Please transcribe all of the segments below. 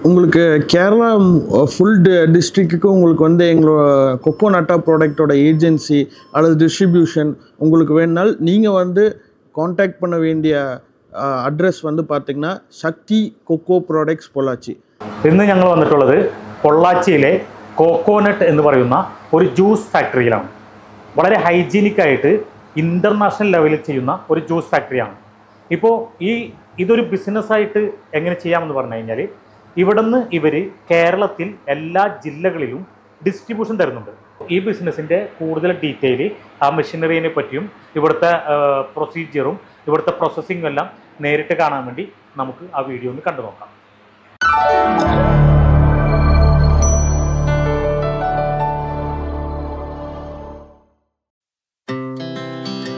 உங்களுக்கு கேரளா ஃபுல் டிஸ்ட்ரிக்ட்டுக்கு உங்களுக்கு வந்து எங்களோட கொக்கோநட்டா ப்ராடக்டோட ஏஜென்சி அல்லது டிஸ்ட்ரிபியூஷன் உங்களுக்கு வேணுனால் நீங்கள் வந்து காண்டாக்ட் பண்ண வேண்டிய അഡ്രസ് வந்து பார்த்தீங்கன்னா ശക്തി കൊക്കോ പ്രോഡക്ട്സ് പൊള്ളാച്ചി. ഇന്ന് ഞങ്ങൾ വന്നിട്ടുള്ളത് പൊള്ളാച്ചിയിലെ കോക്കോനട്ട് എന്ന് പറയുന്ന ഒരു ജ്യൂസ് ഫാക്ടറിയിലാണ്. വളരെ ഹൈജീനിക് ആയിട്ട് ഇൻ്റർനാഷണൽ ലെവലിൽ ചെയ്യുന്ന ഒരു ജ്യൂസ് ഫാക്ടറിയാണ്. ഇപ്പോൾ ഇതൊരു ബിസിനസ്സായിട്ട് എങ്ങനെ ചെയ്യാമെന്ന് പറഞ്ഞു കഴിഞ്ഞാൽ ഇവിടുന്ന് ഇവർ കേരളത്തിൽ എല്ലാ ജില്ലകളിലും ഡിസ്ട്രിബ്യൂഷൻ തരുന്നുണ്ട്. ഈ ബിസിനസ്സിൻ്റെ കൂടുതൽ ഡീറ്റെയിൽ ആ മെഷീനറിയെ പറ്റിയും ഇവിടുത്തെ പ്രൊസീജിയറും ഇവിടുത്തെ പ്രോസസ്സിങ്ങും എല്ലാം നേരിട്ട് കാണാൻ വേണ്ടി നമുക്ക് ആ വീഡിയോ ഒന്ന് കണ്ടു നോക്കാം.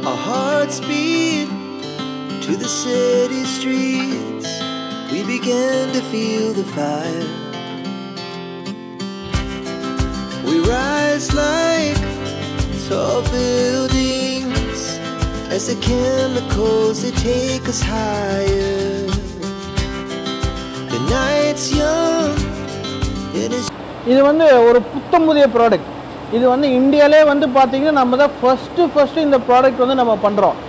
Our hearts beat to the city streets. We began to feel the fire. We rise like tall buildings as the chemicals they take us higher. The night's young. இது வந்து ஒரு புத்தம்புதிய ப்ராடக்ட். இது வந்து இந்தியாவிலே வந்து பார்த்திங்கன்னா நம்ம தான் ஃபஸ்ட்டு இந்த ப்ராடக்ட் வந்து நம்ம பண்ணுறோம்.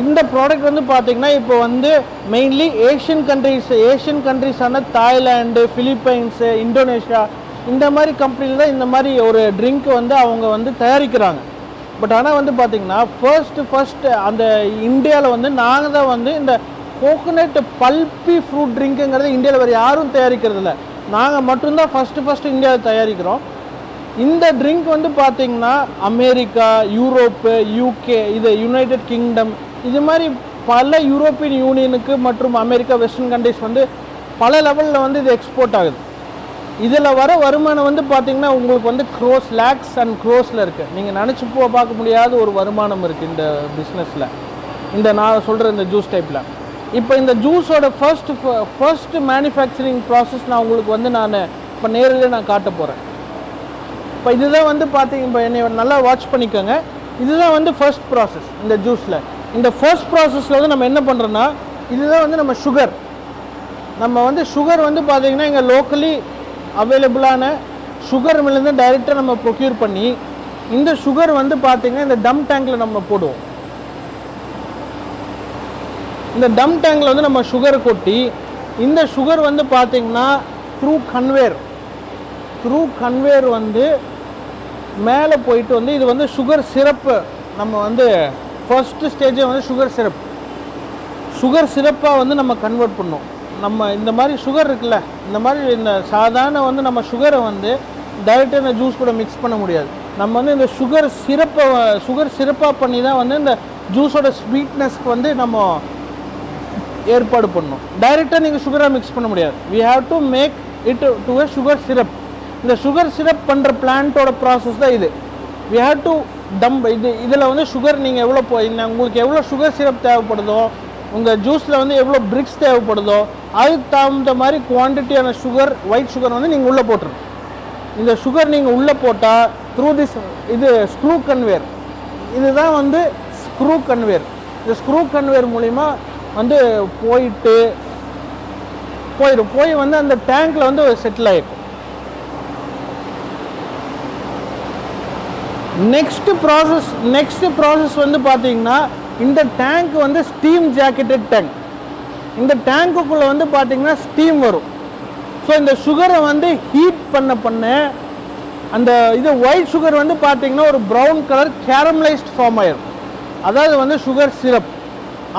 இந்த ப்ராடக்ட் வந்து பார்த்திங்கன்னா இப்போ வந்து மெயின்லி ஏஷியன் கண்ட்ரிஸான தாய்லாண்டு, ஃபிலிப்பைன்ஸு, இந்தோனேஷியா இந்த மாதிரி கம்பெனியில் தான் இந்த மாதிரி ஒரு ட்ரிங்க் வந்து அவங்க வந்து தயாரிக்கிறாங்க. பட் ஆனால் வந்து பார்த்திங்கன்னா ஃபர்ஸ்ட்டு அந்த இந்தியாவில் வந்து நாங்கள் தான் வந்து இந்த கோகோனட் பல்பி ஃப்ரூட் ட்ரிங்க்குங்கிறது இந்தியாவில் வேறு யாரும் தயாரிக்கிறதில்ல. நாங்கள் மட்டும்தான் ஃபஸ்ட்டு இந்தியாவில் தயாரிக்கிறோம். இந்த ட்ரிங்க் வந்து பார்த்திங்கன்னா அமெரிக்கா, யூரோப்பு, யூகே, இது யுனைடெட் கிங்டம் இது மாதிரி பல யூரோப்பியன் யூனியனுக்கு மற்றும் அமெரிக்கா, வெஸ்டர்ன் கண்ட்ரிஸ் வந்து பல லெவலில் வந்து இது எக்ஸ்போர்ட் ஆகுது. இதில் வர வருமானம் வந்து பார்த்திங்கன்னா உங்களுக்கு வந்து லேக்ஸ் அண்ட் க்ரோஸில் இருக்குது. நீங்கள் நினச்சி பார்க்க முடியாத ஒரு வருமானம் இருக்குது இந்த பிஸ்னஸில், இந்த நான் சொல்கிற இந்த ஜூஸ் டைப்பில். இப்போ இந்த ஜூஸோட ஃபர்ஸ்ட் மேனுஃபேக்சரிங் ப்ராசஸ் நான் உங்களுக்கு வந்து இப்போ நேரில் நான் காட்ட போகிறேன். இப்போ இதுதான் வந்து பார்த்திங்க, இப்போ என்னை நல்லா வாட்ச் பண்ணிக்கோங்க. இதுதான் வந்து ஃபர்ஸ்ட் ப்ராசஸ் இந்த ஜூஸில். இந்த ஃபர்ஸ்ட் ப்ராசஸில் வந்து நம்ம என்ன பண்ணுறோன்னா, இதுதான் வந்து நம்ம சுகர் வந்து பார்த்திங்கன்னா இங்கே லோக்கலி அவைலபிளான சுகர் மில்லேருந்து டைரெக்டாக நம்ம ப்ரொக்யூர் பண்ணி இந்த சுகர் வந்து பார்த்திங்கன்னா இந்த டம் டேங்கில் நம்ம போடுவோம். இந்த டம் டேங்கில் வந்து நம்ம சுகரை கொட்டி இந்த சுகர் வந்து பார்த்திங்கன்னா த்ரூ கன்வேர் வந்து மேலே போயிட்டு வந்து இது வந்து சுகர் சிரப்பு. நம்ம வந்து ஃபர்ஸ்ட் ஸ்டேஜை வந்து சுகர் சிரப்பாக வந்து நம்ம கன்வெர்ட் பண்ணோம். நம்ம இந்த மாதிரி சுகர் இருக்குல்ல, இந்த மாதிரி இந்த சாதாரண வந்து நம்ம சுகரை வந்து டைரெக்டாக இந்த ஜூஸ் கூட மிக்ஸ் பண்ண முடியாது. நம்ம வந்து இந்த சுகர் சிரப்பாக பண்ணி தான் வந்து இந்த ஜூஸோட ஸ்வீட்னஸ்க்கு வந்து நம்ம ஏற்பாடு பண்ணணும். டைரெக்டாக நீங்கள் சுகராக மிக்ஸ் பண்ண முடியாது. We have to make it to a sugar syrup. இந்த சுகர் சிரப் பண்ணுற பிளான்ட்டோட ப்ராசஸ் தான் இது. வி ஹேவ் டு இதில் வந்து சுகர் நீங்கள் உங்களுக்கு எவ்வளோ சுகர் சிரப் தேவைப்படுதோ, உங்கள் ஜூஸில் வந்து எவ்வளோ பிரிக்ஸ் தேவைப்படுதோ அதுக்கு தகுந்த மாதிரி குவான்டிட்டியான ஒயிட் சுகர் வந்து நீங்கள் உள்ளே போட்டுருங்க. இந்த சுகர் நீங்கள் உள்ளே போட்டால் த்ரூ இது ஸ்க்ரூ கன்வேர், இதுதான் வந்து ஸ்க்ரூ கன்வேர். இந்த ஸ்க்ரூ கன்வேர் மூலிமா வந்து போய் வந்து அந்த டேங்க்கில் வந்து செட்டில் ஆகிருக்கும். நெக்ஸ்ட் ப்ராசஸ் வந்து பார்த்தீங்கன்னா இந்த டேங்க் வந்து ஸ்டீம் ஜாக்கெட்டட் டேங்க். இந்த டேங்க்குள்ளே வந்து பார்த்தீங்கன்னா ஸ்டீம் வரும். ஸோ இந்த சுகரை வந்து ஹீட் பண்ண அந்த ஒயிட் சுகர் வந்து பார்த்தீங்கன்னா ஒரு ப்ரௌன் கலர் கேரமலைஸ்ட் ஃபார்ம் ஆயிடும். அதாவது வந்து சுகர் சிரப்.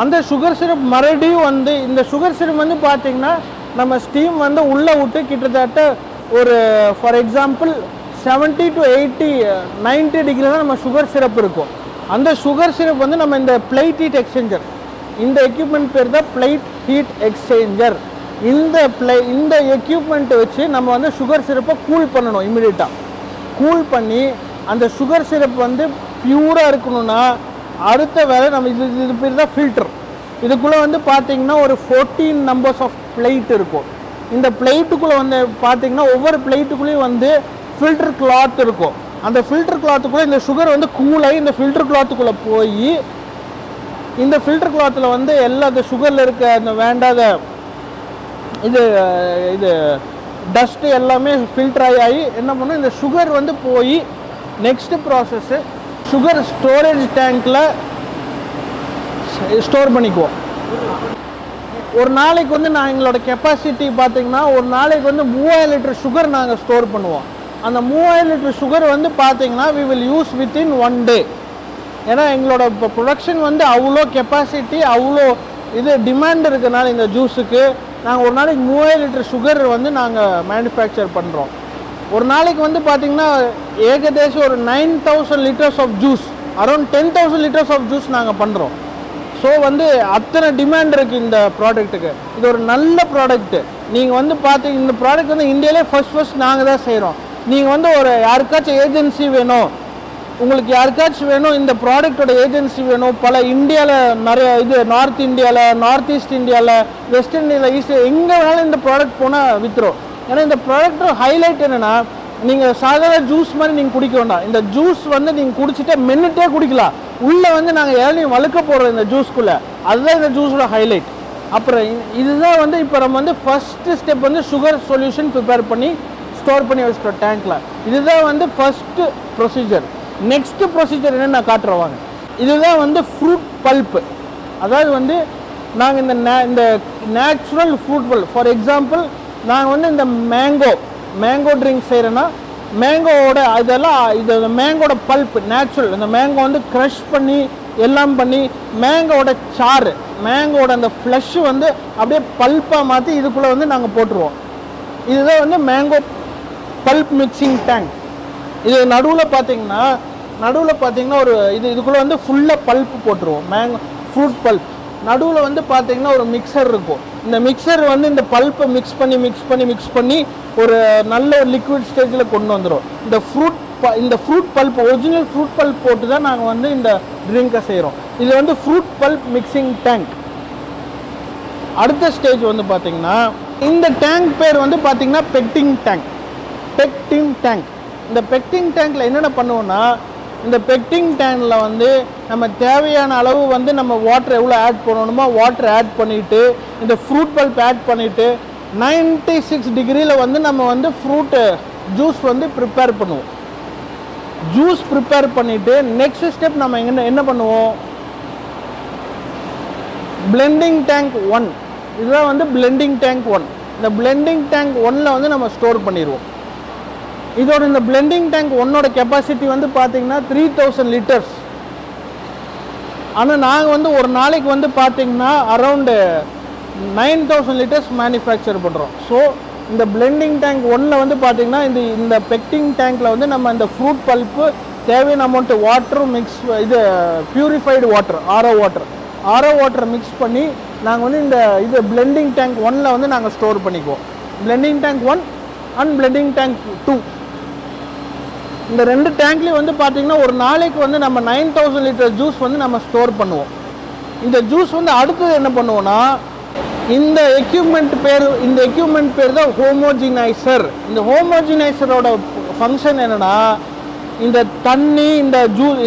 அந்த சுகர் சிரப் மறுபடியும் வந்து இந்த சுகர் சிரப் வந்து பார்த்தீங்கன்னா நம்ம ஸ்டீம் வந்து உள்ளே விட்டு கிட்டத்தட்ட ஒரு ஃபார் எக்ஸாம்பிள் 70 to 80 90 டிகிரி தான் நம்ம சுகர் சிரப் இருக்கும். அந்த சுகர் சிரப் வந்து நம்ம இந்த பிளேட் ஹீட் எக்ஸ்சேஞ்சர், இந்த எக்யூப்மெண்ட் பேர் தான் பிளேட் ஹீட் எக்ஸ்சேஞ்சர். இந்த எக்யூப்மெண்ட்டை வச்சு நம்ம வந்து சுகர் சிரப்பை கூல் பண்ணணும். இமிடியேட்டாக கூல் பண்ணி அந்த சுகர் சிரப் வந்து பியூராக இருக்கணும்னா அடுத்த வேலை நம்ம இது பேர் தான் ஃபில்டர். இதுக்குள்ளே வந்து பார்த்திங்கன்னா ஒரு 14 நம்பர்ஸ் ஆஃப் பிளேட் இருக்கும். இந்த பிளேட்டுக்குள்ளே வந்து பார்த்திங்கன்னா ஒவ்வொரு பிளேட்டுக்குள்ளேயும் வந்து ஃபில்டர் கிளாத் இருக்கும். அந்த ஃபில்டர் கிளாத்துக்குள்ளே இந்த சுகர் வந்து கூலாகி இந்த ஃபில்டர் கிளாத்துக்குள்ளே போய் இந்த ஃபில்டர் கிளாத்தில் வந்து எல்லா இந்த சுகரில் இருக்க அந்த வேண்டாத இது டஸ்ட்டு எல்லாமே ஃபில்டர் ஆகி என்ன பண்ணும், இந்த சுகர் வந்து போய் நெக்ஸ்ட் ப்ராசஸ்ஸு சுகர் ஸ்டோரேஜ் டேங்க்கில் ஸ்டோர் பண்ணிக்குவோம். ஒரு நாளைக்கு வந்து நான் எங்களோட கெப்பாசிட்டி பார்த்திங்கன்னா ஒரு நாளைக்கு வந்து 3000 லிட்டர் சுகர் நாங்கள் ஸ்டோர் பண்ணுவோம். அந்த 3000 லிட்டர் சுகர் வந்து பார்த்திங்கன்னா we will use within 1 day. ஏன்னா எங்களோட இப்போ ப்ரொடக்ஷன் வந்து அவ்வளோ கெப்பாசிட்டி அவ்வளோ இது டிமாண்ட் இருக்கிறனால இந்த ஜூஸுக்கு நாங்கள் ஒரு நாளைக்கு 3000 லிட்டர் சுகர் வந்து நாங்கள் மேனுஃபேக்சர் பண்ணுறோம். ஒரு நாளைக்கு வந்து பார்த்திங்கன்னா ஏகதேசம் ஒரு 9000 litres of juice, around 10,000 litres of juice நாங்கள் பண்ணுறோம். ஸோ வந்து அத்தனை டிமாண்ட் இருக்குது இந்த ப்ராடக்ட்டுக்கு. இது ஒரு நல்ல ப்ராடக்ட்டு. நீங்கள் வந்து பார்த்தீங்க இந்த ப்ராடக்ட் வந்து இந்தியாவிலே ஃபர்ஸ்ட் நாங்கள் தான் செய்கிறோம். நீங்கள் வந்து ஒரு யாருக்காச்சும் ஏஜென்சி வேணும், உங்களுக்கு யாருக்காச்சும் வேணும், இந்த ப்ராடக்டோட ஏஜென்சி வேணும், பல இந்தியாவில் நிறைய இது நார்த் இந்தியாவில், நார்த் ஈஸ்ட் இந்தியாவில், வெஸ்ட் இந்தியாவில், ஈஸ்ட் எங்கே வேணாலும் இந்த ப்ராடக்ட் போனால் விற்றுரும். ஏன்னா இந்த ப்ராடக்டோட ஹைலைட் என்னென்னா, நீங்கள் சாதாரண ஜூஸ் மாதிரி நீங்கள் குடிக்க வேண்டாம். இந்த ஜூஸ் வந்து நீங்கள் குடிச்சிட்டே மென்னுட்டே குடிக்கலாம். உள்ளே வந்து நாங்கள் இளநீர் வழுக்க போடுறோம் இந்த ஜூஸ்க்குள்ளே, அதுதான் இந்த ஜூஸோட ஹைலைட். அப்புறம் இதுதான் வந்து இப்போ நம்ம வந்து ஃபஸ்ட்டு ஸ்டெப் வந்து சுகர் சொல்யூஷன் ப்ரிப்பேர் பண்ணி ஸ்டோர் பண்ணி வச்சுட்டோம் டேங்க்கில். இதுதான் வந்து ஃபஸ்ட்டு ப்ரொசீஜர். நெக்ஸ்ட்டு ப்ரொசீஜர் என்னென்னு நான் காட்டுறவாங்க. இதுதான் வந்து ஃப்ரூட் பல்ப்பு. அதாவது வந்து நாங்கள் இந்த natural fruit bulb, for example நாங்கள் வந்து இந்த மேங்கோ ட்ரிங்க் செய்கிறேன்னா மேங்கோவோட இதெல்லாம் இது மேங்கோட பல்ப் நேச்சுரல், இந்த மேங்கோ வந்து க்ரஷ் பண்ணி எல்லாம் பண்ணி மேங்கோட சாறு, மேங்கோட அந்த ஃப்ளஷ் வந்து அப்படியே பல்ப்பாக மாற்றி இதுக்குள்ளே வந்து நாங்கள் போட்டுருவோம். இதுதான் வந்து மேங்கோ பல்ப் மிக்சிங் டேங்க். இது நடுவில் பார்த்தீங்கன்னா ஒரு இதுக்குள்ளே வந்து ஃபுல்லாக பல்ப் போட்டுருவோம், மேங்கோ ஃப்ரூட் பல்ப். நடுவில் வந்து பார்த்தீங்கன்னா ஒரு மிக்சர் இருக்கும். இந்த மிக்சர் வந்து இந்த பல்ப்பை மிக்ஸ் பண்ணி ஒரு நல்ல ஒரு லிக்விட் ஸ்டேஜில் கொண்டு வந்துடும். இந்த fruit bulb original fruit bulb போட்டு தான் நாங்கள் வந்து இந்த ட்ரிங்கை செய்கிறோம். இது வந்து ஃப்ரூட் பல்ப் மிக்சிங் டேங்க். அடுத்த ஸ்டேஜ் வந்து பார்த்தீங்கன்னா இந்த டேங்க் பேர் வந்து பார்த்தீங்கன்னா பெக்டிங் டேங்க். இந்த பெக்டிங் டேங்க்கில் என்னென்ன பண்ணுவோன்னா, இந்த பெக்டிங் டேங்கில் வந்து நம்ம தேவையான அளவு வந்து நம்ம வாட்டர் எவ்வளோ ஆட் பண்ணணுமோ வாட்டர் ஆட் பண்ணிவிட்டு இந்த ஃப்ரூட் பல்ப் ஆட் பண்ணிவிட்டு 96 டிகிரியில் வந்து நம்ம வந்து ஃப்ரூட்டு ஜூஸ் வந்து ப்ரிப்பேர் பண்ணுவோம். ஜூஸ் ப்ரிப்பேர் பண்ணிவிட்டு நெக்ஸ்ட் ஸ்டெப் நம்ம என்ன பண்ணுவோம், பிளெண்டிங் டேங்க் 1. இதுதான் வந்து பிளெண்டிங் டேங்க் 1. இந்த பிளெண்டிங் டேங்க் 1ல் வந்து நம்ம ஸ்டோர் பண்ணிடுவோம். இதோட இந்த பிளெண்டிங் டேங்க் 1ஓட கெப்பாசிட்டி வந்து பார்த்தீங்கன்னா 3000 லிட்டர்ஸ். ஆனால் நாங்கள் வந்து ஒரு நாளைக்கு வந்து பார்த்தீங்கன்னா அரவுண்டு 9000 லிட்டர்ஸ் மேனுஃபேக்சர் பண்ணுறோம். ஸோ இந்த பிளெண்டிங் டேங்க் 1ல் வந்து பார்த்தீங்கன்னா இந்த பெக்டிங் டேங்க்கில் வந்து நம்ம இந்த ஃப்ரூட் பல்ப்பு தேவையான அமௌண்ட்டு வாட்டரும் இது purified water RO water mix பண்ணி நாங்கள் வந்து இந்த பிளெண்டிங் டேங்க் 1ல் வந்து நாங்கள் ஸ்டோர் பண்ணிக்குவோம். Blending tank 1 and blending tank 2, இந்த 2 டேங்க்லேயும் வந்து பார்த்தீங்கன்னா ஒரு நாளைக்கு வந்து நம்ம 9000 லிட்டர் ஜூஸ் வந்து நம்ம ஸ்டோர் பண்ணுவோம். இந்த ஜூஸ் வந்து அடுத்தது என்ன பண்ணுவோன்னா, இந்த எக்யூப்மெண்ட் பேர் தான் ஹோமோஜினைசர். இந்த ஹோமோஜினைசரோட ஃபங்க்ஷன் என்னென்னா, இந்த தண்ணி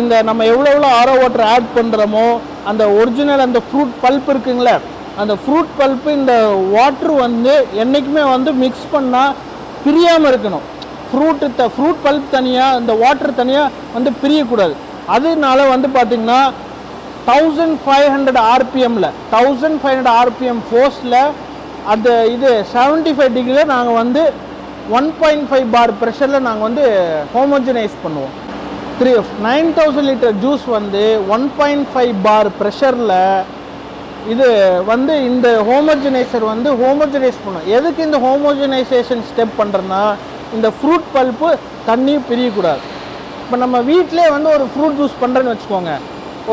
இந்த நம்ம எவ்வளோ ஆரோ வாட்டர் ஆட் பண்ணுறோமோ அந்த ஒரிஜினல் அந்த ஃப்ரூட் பல்ப் இருக்குங்களே, அந்த ஃப்ரூட் பல்ப்பு இந்த வாட்ரு வந்து என்றைக்குமே வந்து மிக்ஸ் பண்ணால் பிரியாமல் இருக்கணும். ஃப்ரூட் பல்ப் தனியாக இந்த வாட்டர் தனியாக வந்து பிரியக்கூடாது. அதனால வந்து பார்த்திங்கன்னா 1500 RPM ஃபோர்ஸில் அது 75 டிகிரியில் நாங்கள் வந்து 1.5 பார் ப்ரெஷரில் நாங்கள் வந்து ஹோமோஜனைஸ் பண்ணுவோம். 9000 லிட்டர் ஜூஸ் வந்து 1.5 பார் ப்ரெஷரில் இது வந்து இந்த ஹோமோஜனைசர் வந்து ஹோமோஜனைஸ் பண்ணும். எதுக்கு இந்த ஹோமோஜனைசேஷன் ஸ்டெப் பண்ணுறேன்னா, இந்த ஃப்ரூட் பல்ப்பு தண்ணி பிரியக்கூடாது. இப்போ நம்ம வீட்டிலே வந்து ஒரு ஃப்ரூட் ஜூஸ் பண்ணுறேன்னு வச்சுக்கோங்க,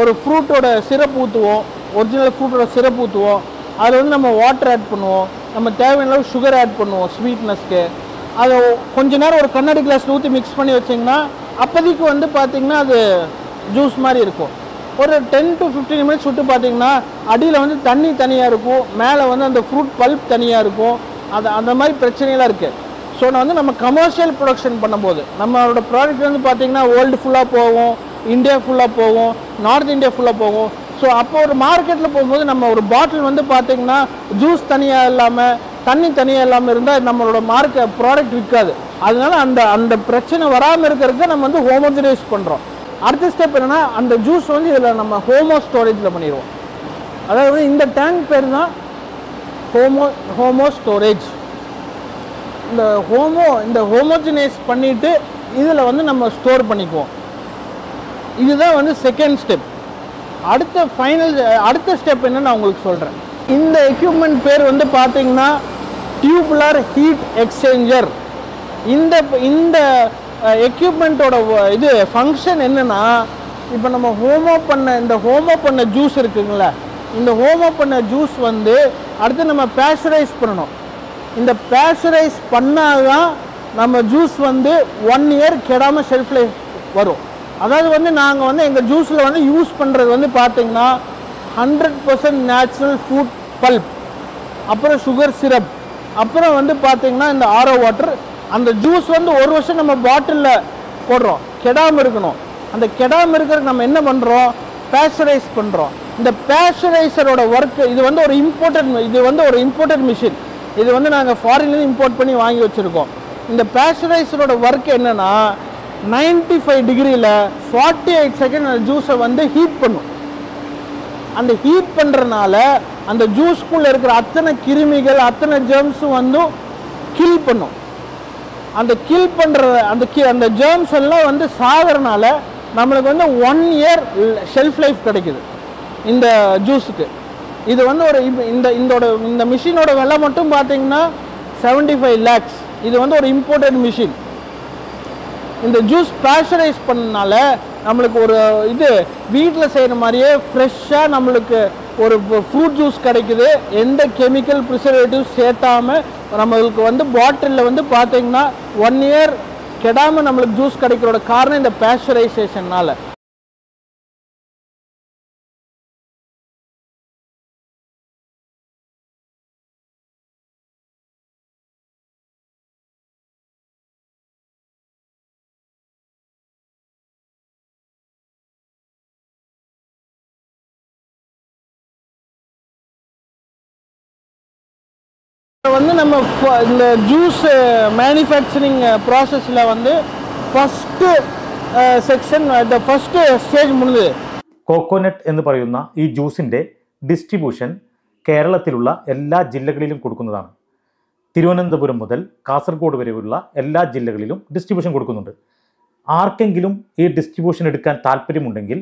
ஒரு ஃப்ரூட்டோட சிரப் ஊற்றுவோம், ஒரிஜினல் ஃப்ரூட்டோட சிரப் ஊற்றுவோம், அதில் வந்து நம்ம வாட்டர் ஆட் பண்ணுவோம், நம்ம தேவையான அளவு சுகர் ஆட் பண்ணுவோம் ஸ்வீட்னஸ்க்கு. அதை கொஞ்ச நேரம் ஒரு கண்ணாடி கிளாஸில் ஊற்றி மிக்ஸ் பண்ணி வச்சிங்கன்னா அப்போதைக்கு வந்து பார்த்திங்கன்னா அது ஜூஸ் மாதிரி இருக்கும். ஒரு 10 to 15 மினிட்ஸ் விட்டு பார்த்தீங்கன்னா அடியில் வந்து தண்ணி தனியாக இருக்கும், மேலே வந்து அந்த ஃப்ரூட் பல்ப் தனியாக இருக்கும். அந்த மாதிரி பிரச்சனைலாம் இருக்குது. ஸோ நான் வந்து நம்ம கமர்ஷியல் ப்ரொடக்ஷன் பண்ணும்போது நம்மளோட ப்ராடக்ட் வந்து பார்த்திங்கன்னா வேர்ல்டு ஃபுல்லாக போகும், இந்தியா ஃபுல்லாக போகும், நார்த் இந்தியா ஃபுல்லாக போகும். ஸோ அப்போ ஒரு மார்க்கெட்டில் போகும்போது நம்ம ஒரு பாட்டில் வந்து பார்த்திங்கன்னா ஜூஸ் தனியாக இல்லாமல் தண்ணி தனியாக இல்லாமல் இருந்தால் நம்மளோட ப்ராடக்ட் விற்காது. அதனால அந்த பிரச்சனை வராமல் இருக்கிறதுக்கு நம்ம வந்து ஹோமோஜனைஸ் பண்ணுறோம். அடுத்த ஸ்டெப் என்னென்னா அந்த ஜூஸ் வந்து இதில் நம்ம ஹோமோ ஸ்டோரேஜில் பண்ணிடுவோம். அதாவது இந்த டேங்க் பேர் தான் ஹோமோ ஸ்டோரேஜ். இந்த ஹோமோஜனைஸ் பண்ணிவிட்டு இதில் வந்து நம்ம ஸ்டோர் பண்ணிக்குவோம். இதுதான் வந்து செகண்ட் ஸ்டெப். அடுத்த ஸ்டெப் என்னன்னு நான் உங்களுக்கு சொல்கிறேன். இந்த எக்யூப்மெண்ட் பேர் வந்து பார்த்தீங்கன்னா டியூபுலர் ஹீட் எக்ஸ்சேஞ்சர். இந்த எக்யூப்மெண்ட்டோட இது ஃபங்க்ஷன் என்னென்னா, இப்போ நம்ம ஹோமோ பண்ண ஜூஸ் இருக்குங்களா, இந்த ஹோமோ பண்ண ஜூஸ் வந்து அடுத்து நம்ம பேஸ்சரைஸ் பண்ணணும். இந்த பேஸ்சரைஸ் பண்ணால் தான் நம்ம ஜூஸ் வந்து 1 இயர் கெடாமல் ஷெல்ஃப் லைஃப் வரும். அதாவது வந்து நாங்கள் வந்து எங்கள் ஜூஸில் வந்து யூஸ் பண்ணுறது வந்து பார்த்திங்கன்னா 100% நேச்சுரல் ஃப்ரூட் பல்ப், அப்புறம் சுகர் சிரப், அப்புறம் வந்து பார்த்திங்கன்னா இந்த ஆரோ வாட்டர். அந்த ஜூஸ் வந்து 1 வருஷம் நம்ம பாட்டிலில் போடுறோம், கெடாமல் இருக்கணும். அந்த கெடாமல் இருக்கிறதுக்கு நம்ம என்ன பண்ணுறோம், பேஸ்சரைஸ் பண்ணுறோம். இந்த பேஸ்சரைசரோட ஒர்க்கு இது வந்து ஒரு இம்போர்ட்டட் மிஷின். இது வந்து நாங்கள் ஃபாரின்லேருந்து இம்போர்ட் பண்ணி வாங்கி வச்சுருக்கோம். இந்த பேஸ்சரைசரோட ஒர்க் என்னென்னா 95 டிகிரியில் 48 செகண்ட் அந்த ஜூஸை வந்து ஹீட் பண்ணும். அந்த ஹீட் பண்ணுறதுனால அந்த ஜூஸ்குள்ளே இருக்கிற அத்தனை கிருமிகள் அத்தனை ஜெர்ம்ஸும் வந்து கில் பண்ணும். அந்த கில் பண்ணுற அந்த ஜெர்ம்ஸ் எல்லாம் வந்து சாகிறனால நம்மளுக்கு வந்து 1 இயர் ஷெல்ஃப் லைஃப் கிடைக்குது இந்த ஜூஸுக்கு. இது வந்து இந்த மிஷினோட விலை மட்டும் பார்த்தீங்கன்னா 75 lakhs. இது வந்து ஒரு இம்போர்ட்டட் மிஷின். இந்த ஜூஸ் பேஸ்சரைஸ் பண்ணனால நம்மளுக்கு ஒரு வீட்டில் செய்கிற மாதிரியே ஃப்ரெஷ்ஷாக நம்மளுக்கு ஒரு ஃப்ரூட் ஜூஸ் கிடைக்குது. எந்த கெமிக்கல் ப்ரிசர்வேட்டிவ்ஸ் சேர்த்தாமல் நம்மளுக்கு வந்து பாட்டிலில் வந்து பார்த்தீங்கன்னா 1 இயர் கெடாமல் நம்மளுக்கு ஜூஸ் கிடைக்கிறோட காரணம் இந்த பேஸ்சரைசேஷன்னால. வந்து நம்ம இந்த ஜூஸ் மேனுஃபேக்சரிங் ப்ராசஸில் வந்து ഫസ്റ്റ് സെക്ഷൻ ഫസ്റ്റ് സ്റ്റേജ് മുഴുവൻ കോക്കോനട്ട് എന്ന് പറയുന്ന ഈ ജ്യൂസിൻ്റെ ഡിസ്ട്രിബ്യൂഷൻ കേരളത്തിലുള്ള എല്ലാ ജില്ലകളിലും കൊടുക്കുന്നതാണ്. തിരുവനന്തപുരം മുതൽ കാസർഗോഡ് വരെയുള്ള എല്ലാ ജില്ലകളിലും ഡിസ്ട്രിബ്യൂഷൻ കൊടുക്കുന്നുണ്ട്. ആർക്കെങ്കിലും ഈ ഡിസ്ട്രിബ്യൂഷൻ എടുക്കാൻ താല്പര്യമുണ്ടെങ്കിൽ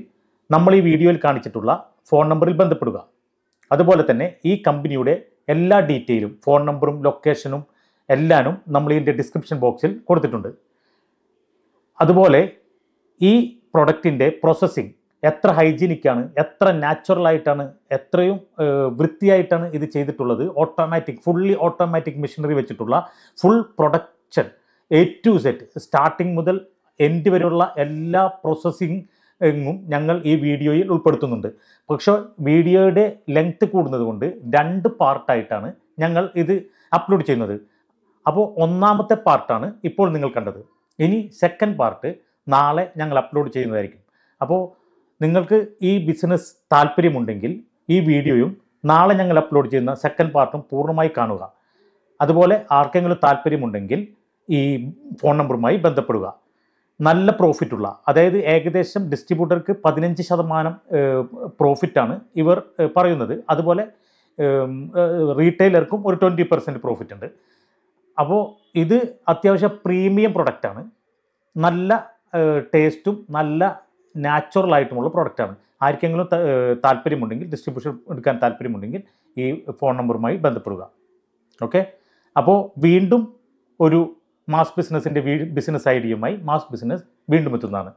നമ്മൾ ഈ വീഡിയോയിൽ കാണിച്ചിട്ടുള്ള ഫോൺ നമ്പറിൽ ബന്ധപ്പെടുക. അതുപോലെ തന്നെ ഈ കമ്പനിയുടെ എല്ലാ ഡീറ്റെയിലും ഫോൺ നമ്പറും ലൊക്കേഷനും എല്ലാനും നമ്മൾ ഇതിൻ്റെ ഡിസ്ക്രിപ്ഷൻ ബോക്സിൽ കൊടുത്തിട്ടുണ്ട്. അതുപോലെ ഈ പ്രൊഡക്റ്റിൻ്റെ പ്രോസസ്സിങ് എത്ര ഹൈജീനിക്കാണ്, എത്ര നാച്ചുറലായിട്ടാണ്, എത്രയും വൃത്തിയായിട്ടാണ് ഇത് ചെയ്തിട്ടുള്ളത്. ഫുള്ളി ഓട്ടോമാറ്റിക് മെഷീനറി വെച്ചിട്ടുള്ള full production A to Z starting മുതൽ എൻഡ് വരെയുള്ള എല്ലാ പ്രോസസ്സിങ്ങും ഞങ്ങൾ ഈ വീഡിയോയിൽ ഉൾപ്പെടുത്തുന്നുണ്ട്. പക്ഷേ വീഡിയോയുടെ ലെങ്ത് കൂടുന്നത് കൊണ്ട് 2 പാർട്ടായിട്ടാണ് ഞങ്ങൾ ഇത് അപ്ലോഡ് ചെയ്യുന്നത്. അപ്പോൾ ഒന്നാമത്തെ പാർട്ടാണ് ഇപ്പോൾ നിങ്ങൾ കണ്ടത്. ഇനി സെക്കൻഡ് പാർട്ട് നാളെ ഞങ്ങൾ അപ്ലോഡ് ചെയ്യുന്നതായിരിക്കും. അപ്പോൾ നിങ്ങൾക്ക് ഈ ബിസിനസ് താല്പര്യമുണ്ടെങ്കിൽ ഈ വീഡിയോയും നാളെ ഞങ്ങൾ അപ്ലോഡ് ചെയ്യുന്ന സെക്കൻഡ് പാർട്ടും പൂർണ്ണമായി കാണുക. അതുപോലെ ആർക്കെങ്കിലും താല്പര്യമുണ്ടെങ്കിൽ ഈ ഫോൺ നമ്പറുമായി ബന്ധപ്പെടുക. നല്ല പ്രോഫിറ്റുള്ള, അതായത് ഏകദേശം ഡിസ്ട്രിബ്യൂട്ടർക്ക് 15% പ്രോഫിറ്റാണ് ഇവർ പറയുന്നത്. അതുപോലെ റീറ്റെയിലർക്കും ഒരു 20% പ്രോഫിറ്റ് ഉണ്ട്. അപ്പോൾ ഇത് അത്യാവശ്യം പ്രീമിയം പ്രൊഡക്റ്റാണ്. നല്ല ടേസ്റ്റും നല്ല നാച്ചുറലായിട്ടുമുള്ള പ്രൊഡക്റ്റാണ്. ആർക്കെങ്കിലും താല്പര്യമുണ്ടെങ്കിൽ, ഡിസ്ട്രിബ്യൂഷൻ എടുക്കാൻ താല്പര്യമുണ്ടെങ്കിൽ ഈ ഫോൺ നമ്പറുമായി ബന്ധപ്പെടുക. ഓക്കെ, അപ്പോൾ വീണ്ടും ഒരു മാസ് ബിസിനസ്സിൻ്റെ ബിസിനസ് ഐഡിയയുമായി മാസ് ബിസിനസ് വീണ്ടും എത്തുന്നതാണ്.